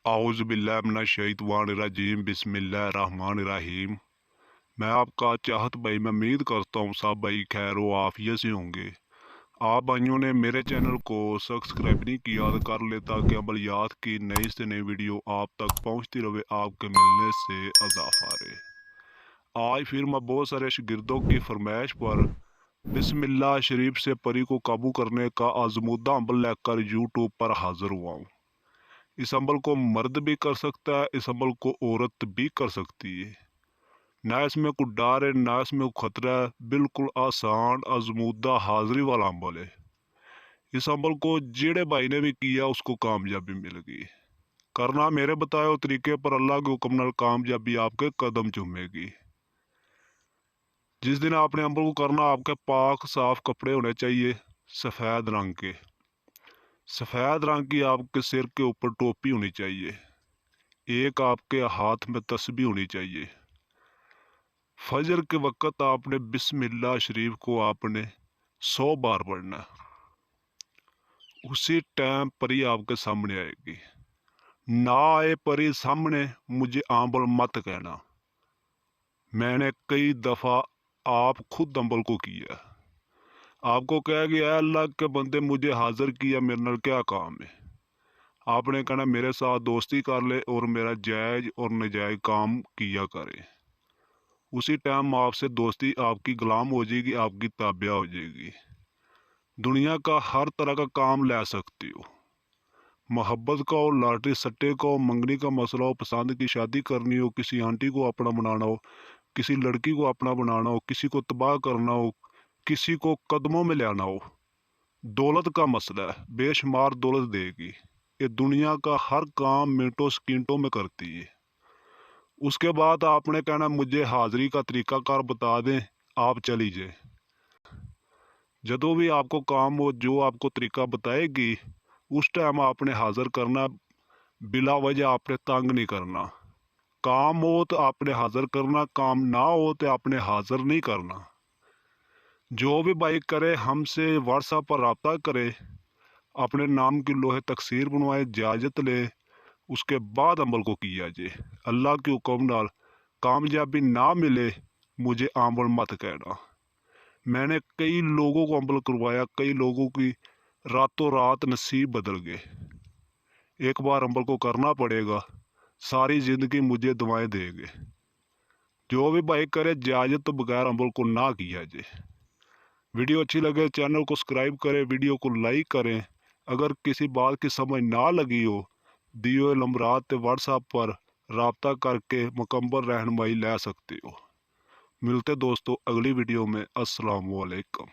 आऊज़ुबिल्लाहिमिनश्शैतानिर्रजीम बिस्मिल्लाहिर्रहमानिर्रहीम। मैं आपका चाहत भाई मैं उम्मीद करता हूँ सब भाई खैर व आफियत से होंगे। आप भाइयों ने मेरे चैनल को सब्सक्राइब नहीं किया तो कर ले ताकि अमलियात की नई से नई वीडियो आप तक पहुँचती रहे, आपके मिलने से इजाफा रहे। आज फिर मैं बहुत सारे शागिर्दों की फरमाइश पर बिस्मिल्लाह शरीफ से परी को काबू करने का आजमूदा अमल लेकर यूट्यूब पर हाजिर हुआ हूँ। इस अमल को मर्द भी कर सकता है, इस अमल को औरत भी कर सकती है। ना इसमें कोई डर है ना इसमें कोई खतरा है, बिल्कुल आसान आजमूदा हाजिरी वाला अमल है। इस अमल को जेड़े भाई ने भी किया उसको कामयाबी मिल गई। करना मेरे बताए हुए तरीके पर, अल्लाह के हुक्म नाल कामयाबी आपके कदम चूमेगी। जिस दिन आपने अमल को करना, आपके पाक साफ कपड़े होने चाहिए सफ़ेद रंग के। सफ़ेद रंग की आपके सिर के ऊपर टोपी होनी चाहिए। एक आपके हाथ में तस्बीह होनी चाहिए। फजर के वक़्त आपने बिस्मिल्लाह शरीफ को आपने 100 बार पढ़ना है। उसी टाइम परी आपके सामने आएगी। ना आए परी सामने, मुझे अमल मत कहना। मैंने कई दफ़ा आप खुद अमल को किया। आपको कहा कि ऐ अल्लाह के बंदे मुझे हाजिर किया, मेरे नाल क्या काम है। आपने कहना मेरे साथ दोस्ती कर ले और मेरा जायज़ और नाजायज़ काम किया करे। उसी टाइम आपसे दोस्ती आपकी गुलाम हो जाएगी, आपकी ताबिया हो जाएगी। दुनिया का हर तरह का काम ले सकती हो। मोहब्बत का हो, लॉटरी सट्टे का हो, मंगनी का मसला हो, पसंद की शादी करनी हो, किसी आंटी को अपना बनाना हो, किसी लड़की को अपना बनाना हो, किसी को तबाह करना हो, किसी को कदमों में ले आना हो। दौलत का मसला है, बेशुमार दौलत देगी। ये दुनिया का हर काम मिनटों सेकंडों में करती है। उसके बाद आपने कहना मुझे हाज़िरी का तरीक़ाकार बता दें, आप चली जाए। जदों भी आपको काम हो, जो आपको तरीका बताएगी उस टाइम आपने हाज़िर करना। बिला वजह आपने तंग नहीं करना। काम हो तो आपने हाज़िर करना, काम ना हो तो आपने हाज़िर नहीं करना। जो भी बाइक करे हमसे व्हाट्सएप पर रब्ता करे, अपने नाम की लोहे तकसीर बनवाए, इजाज़त ले, उसके बाद अमल को किया जाए। अल्लाह के हुक्म नाल कामयाबी ना मिले, मुझे अमल मत कहना। मैंने कई लोगों को अमल करवाया, कई लोगों की रातों रात नसीब बदल गए। एक बार अमल को करना पड़ेगा, सारी ज़िंदगी मुझे दुआएं देंगे। जो भी भाई करे इजाज़त तो बगैर अमल को ना किया जाए। वीडियो अच्छी लगे चैनल को सब्सक्राइब करें, वीडियो को लाइक करें। अगर किसी बात की समझ ना लगी हो, दिए हुए नंबरात व्हाट्सएप पर रब्ता करके मुकम्मल रहनुमाई ले सकते हो। मिलते दोस्तों अगली वीडियो में। अस्सलाम वालेकुम।